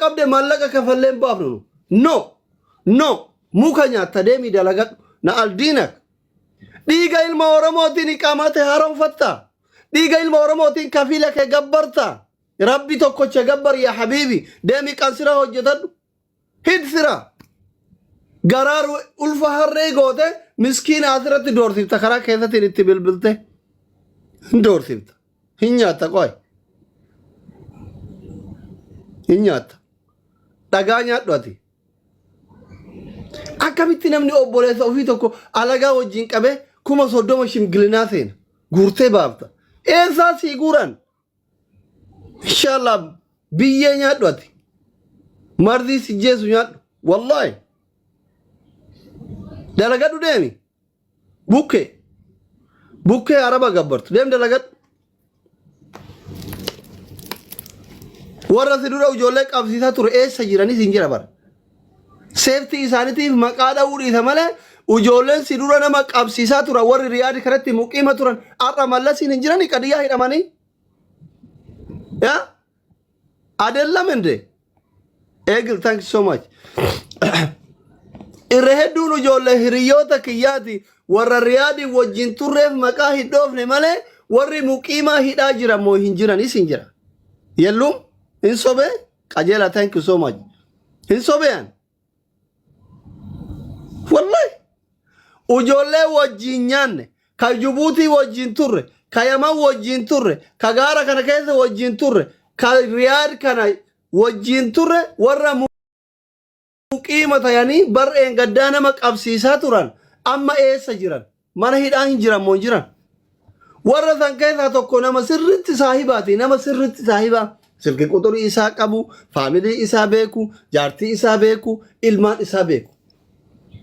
qabde mallaqa kafalleen baafnu no muka nyaata deemi dalaga na aldiinak dhiiga ilma oromootiin iqaamate haaromfatta dhiiga ilma oromootiin kafiila kee gabbarta rabbi tokkocha gabbar yaa habiibi deemi qansira hojjetadhu hidsira garaaru ulfa harree goote miskiina asirratti doorsifta karaa keessatiin itti bilbilte doorsifta hin nyaata qoy hin nyaata dhagaa nyaadhu ati akkamitti namni obboleessa ofii tokko alagaa wajjin qabee 30 shimgilinaa seena guurtee baafta eessaa sii guuran inshallah biyyee nyaadhu ati mardii si jeesu nyaadhu wallahi dalagadhu deemi bukkee araba gabbartu deem dalagadhu warra si dura ijoollee qabsiisaa ture eessa jiranis hin jira bara seefti isaaniitiif maqaa dha'uu dhiisa malee ijoolleen si dura nama qabsiisaa tura warri riyaadi kanatti muqiima turan har'a mallasiin hin jirani qadiyyaa hidhamanii yaa adellamende eegil thank you so much irra hedduun ijoollee hiriyoota kiyyaati warra riyaadi wajjin turreef maqaa hin dhoofne malee warri muqiimaa hidhaa jira moo hin jiranis hin jira yelluu hin sobe qajeela thank you so much hin sobean wallahi ijoollee wajjin nyaanne ka Jibuutii wajjin turre ka Yaman wajjin turre ka gaara kana keessa wajjin turre ka Riyaad kana wajjin turre warra muqiima tayanii bar'een gaddaa nama qabsiisaa turan amma eessa jiran mana hidhaa hin jiran moo jiran warra san keessaa tokko nama sirritti saahibaati nama sirritti saahibaa silki quxurii isaa qabu faamilii isaa beeku jaartii isaa beeku ilmaan isaa beeku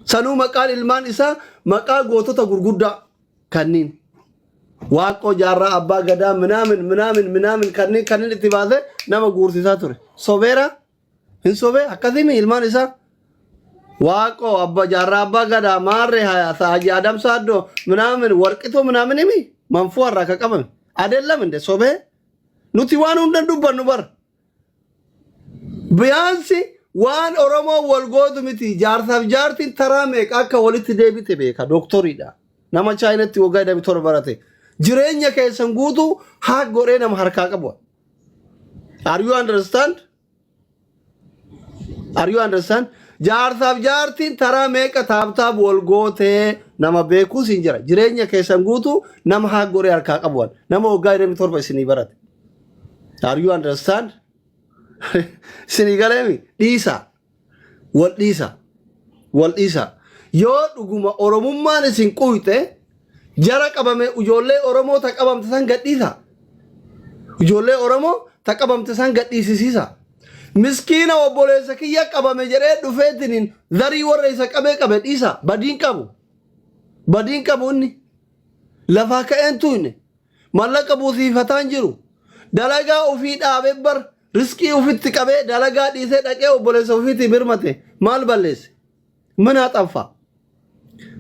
sanuu maqaan ilmaan isaa maqaa gootota gurguddaa kanniin waaqoo jaarraa abbaa gadaa minaamin kanniin itti baase nama guursisaa ture sobeera hin sobee akkasimi ilmaan isaa waaqoo abba jaarraa abbaa gadaa maarree hayaasa hajji adamsaa addoo minaamin warqitoo minaamin himi manfuu harraa ka qabame adeellaminde sobee nuti waan hundan dubbannu bar biyaansi waan oromoo wal gootu miti jaarsaaf jaartiin taraa meeqa akka walitti deebite beeka doktoriidha nama chaayinatti waggaa 17 barate jireenya keessan guutu haa godhee nama harkaa qabu are you understand jaarsaaf jaartiin taraa meeqa taabtaab wal gootee nama beekuu siin jira jireenya keessan guutu nama haa godhee harkaa qabu nama waggaa 17 isinii barate are you understand sinigalemi dhiisa wal dhiisa yoo dhuguma oromummaan isin quyte jara qabame ijoollee oromoo ta qabamte san gadhiisa ijoollee oromoo ta qabamte san gadhiisisiisa miskiina obboleessa kiyya qabame jedhee dhufeetiniin zarii warra isa qabe dhiisa badiin qabu inni lafaa ka'eentu inni mallaqa buusiifataan jiru dalagaa ofii dhaabee bar riskii ufitti qabee dalagaa dhiisee dhaqee obboleessa ufiitti birmate maal balleesse mana xanfa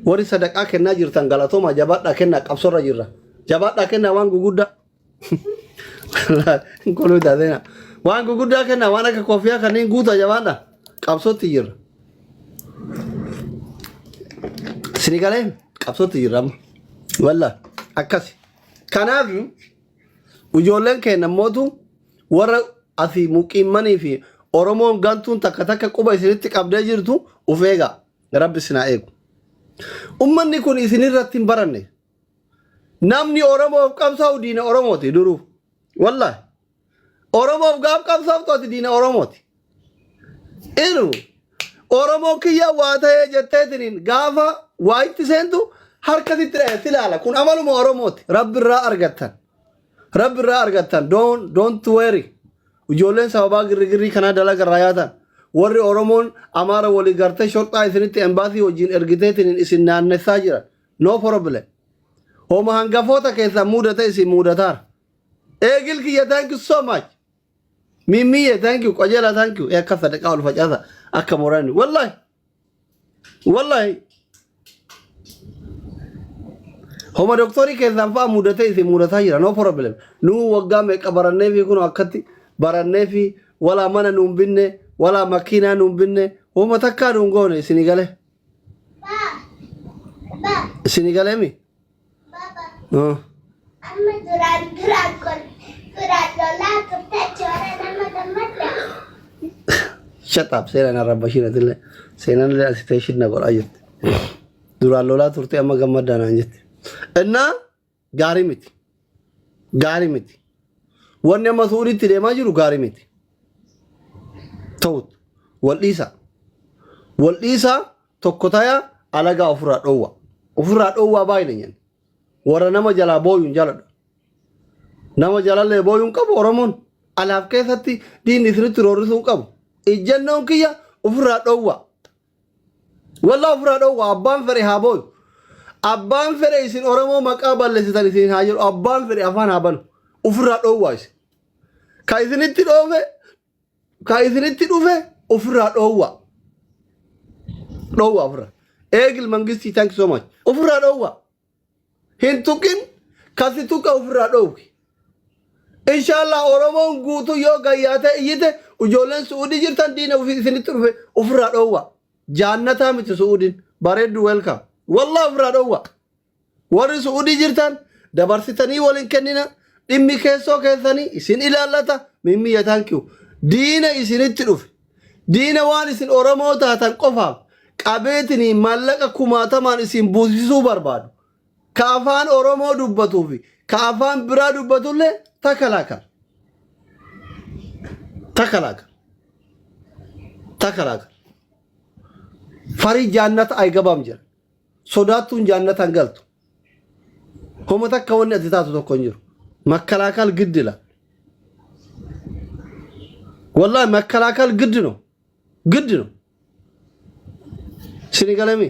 warri sadaqaa kennaa jirtan galatooma jabaadhaa kennaa qabsorra jirra jabaadhaa kennaa waan guguddaa koluu taateena waan guguddaa kennaa waan akka koofiyaa kanneen guutaa jabaadhaa qabsootti jirra sinigalee qabsootti jirra amma walla akkasi kanaaf ijoolleen kennan mootu warra asi muqiimmanii fi oromoon gantuun takka quba isinitti qabdee jirtu ufeega rabbi sinaa eegu ummanni kun isinirratti hin baranne namni oromoof qabsaa'u diina oromooti duruu wallahi oromoof gaaf qabsaa'u tooti diina oromooti iru oromoo kiyya waa ta'ee jetteetiniin gaafa waa itti seentu harkasitti dhayetti ilaala kun amaluma oromooti rabbirraa argattan don't worry ijoolleen sababaa girrigirrii kanaa dalaga irraa yaatan warri oromoon amaara walii gartee shorxaa isinitti embaasii wajjin ergiteetiin isin naannessaa jiran no problem homa hangafoota keessaa mudate isin mudataara eegil kiyya thank you so much mimmiye thank you qajeela thank you akka sadaqaa ol facaasa akka moraani wallahi homa doktorii keessaan fa'aa mudate isin mudataa jira no problem nu waggaa meeqa barannee fi kun akkatti barannee fi wala mana nuun binne wala makiinaa nuun binne hooma takkaa nuun goone isinii galee. Isinii galee mi? Amma duraan kun lolaa turte joora nama gammadda. Shut up, seenaan arrabashiinatillee seenaan illee asiteeshin na godhaa jirti. Duraan lolaa turte amma gammaddaa naan jetti. Innaa gaarii miti. Gaarii miti. Wanni amma suuditti deemaa jiru gaarii miti. Ta'uut wal dhiisaa. Wal dhiisaa tokko tayaa alagaa ofirraa dhoowwa. Ofirraa dhoowwaa baay'ina nyan. Warra nama jalaa booyuun jaladha. Nama jalallee booyuun qabu Oromoon alaaf keessatti diinni isinitti roorrisuu qabu. Ijjannoon kiyya ofirraa dhoowwa. Walaa ofirraa dhoowwa abbaan fedhe haa booyu. Abbaan fedhe isin Oromoo maqaa balleessitan isin haa jedhu abbaan fedhe afaan haa banu. Ofirraa dhoowwaa isin. Ka isinitti dhufe ofirraa dhoowwa. Dhoowwa ofirraa. Eegil mangistii thank you so much. Ofirraa dhoowwa. Hin tuqin kasi tuqa ofirraa dhoowwi. Inshallah Oromoon guutuu yoo gayyaate iyyite ijoolleen Suudii jirtan diina isinitti dhufe ofirraa dhoowwa. Jaannataa miti Suudiin bareeddu welcome. Wallah ofirraa dhoowwa. Warri Suudii jirtan dabarsitanii waliin kennina dhimmi keessoo keessanii isin ilaallata mimmiya thank you. Diina isinitti dhufe. Diina waan isin Oromoo taatan qofaaf qabeetinii mallaqa kumaatamaan isin buusisuu barbaadu. Ka afaan Oromoo dubbatuu fi ka afaan biraa dubbatullee takalaakal. Farii jaannata ay gabaam jira. Sodaattuun jaannatan galtu. Homa takka wanni ati taatu tokko hin jiru. Makkalaakal giddila. Wallahi makkalaakal giddino. Sini galami.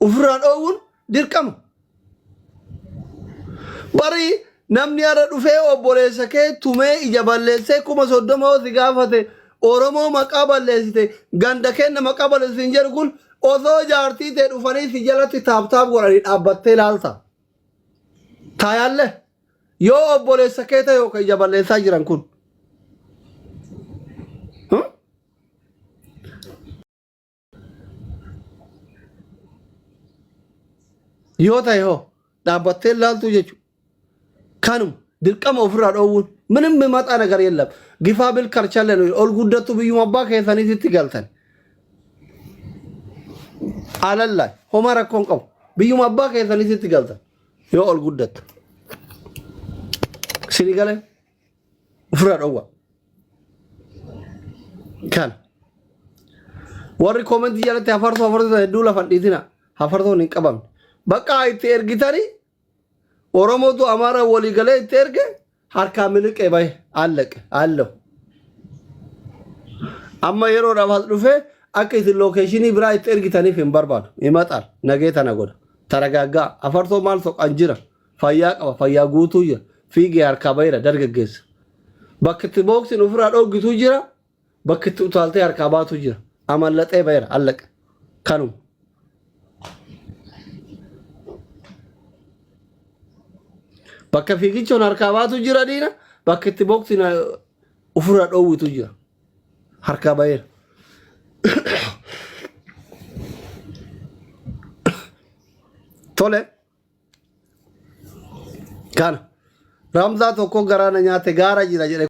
Ufirraa dhoowwuun dirqama. Barii namni ara dhufee obboleessa kee tumee ija balleessee kuma 30 hosi gaafate Oromoo maqaa balleessite ganda kenna maqaa balleessin jedhu kun osoo jaartii ta'e dhufanii si jalatti taaptaap godhanii dhaabbattee ilaalta. Taayalle yoo obboleessa kee ta'e yookaan ija balleessaa jiran kun. Yoo ta'e hoo dhaabbattee ilaaltu jechuudha. Kanum dirqama ofirraa dhoowwuun ምንም የሚመጣ ነገር የለም. ግፋ ብል ከርቻለ ነው ኦል ጉደቱ ብዩ ማባ ከሰኒ ትትገልተን አለላይ ሆማራ ኮንቀው ብዩ ማባ ከሰኒ ትትገልተን ዮ ኦል ጉደት ሲሪጋለ ofirraa dhoowwa. Kan warri koomenti jalatti hafartoo hedduu lafan dhiitina hafartoon hin qabamne. Bakka itti ergitanii Oromootu Amaara walii galee itti erge harkaa miliqee bahe allo. Amma yeroodhaaf as dhufee akka isin lookeeshinii biraa itti ergitaniif hin barbaadu. Himaxaal nagee tana godha. Taragaaggaa hafartoo maal soqan jira. Fayyaa qaba fayyaa guutuu jira. Fiigee harkaa baheera dargaggeessa. Bakki itti booksiin ofirraa dhooggituu jira. Bakki itti utaaltee harkaa baatu jira. Amallaxee baheera allaqa. Kanuma. Bakka fiigichoon harkaa baatu jira diina. Bakka itti booksiin ofirraa dhoowwitu jira. Harkaa baheera. Tole. Kana. Ramzaa tokko garaana nyaate gaara jira jedhe.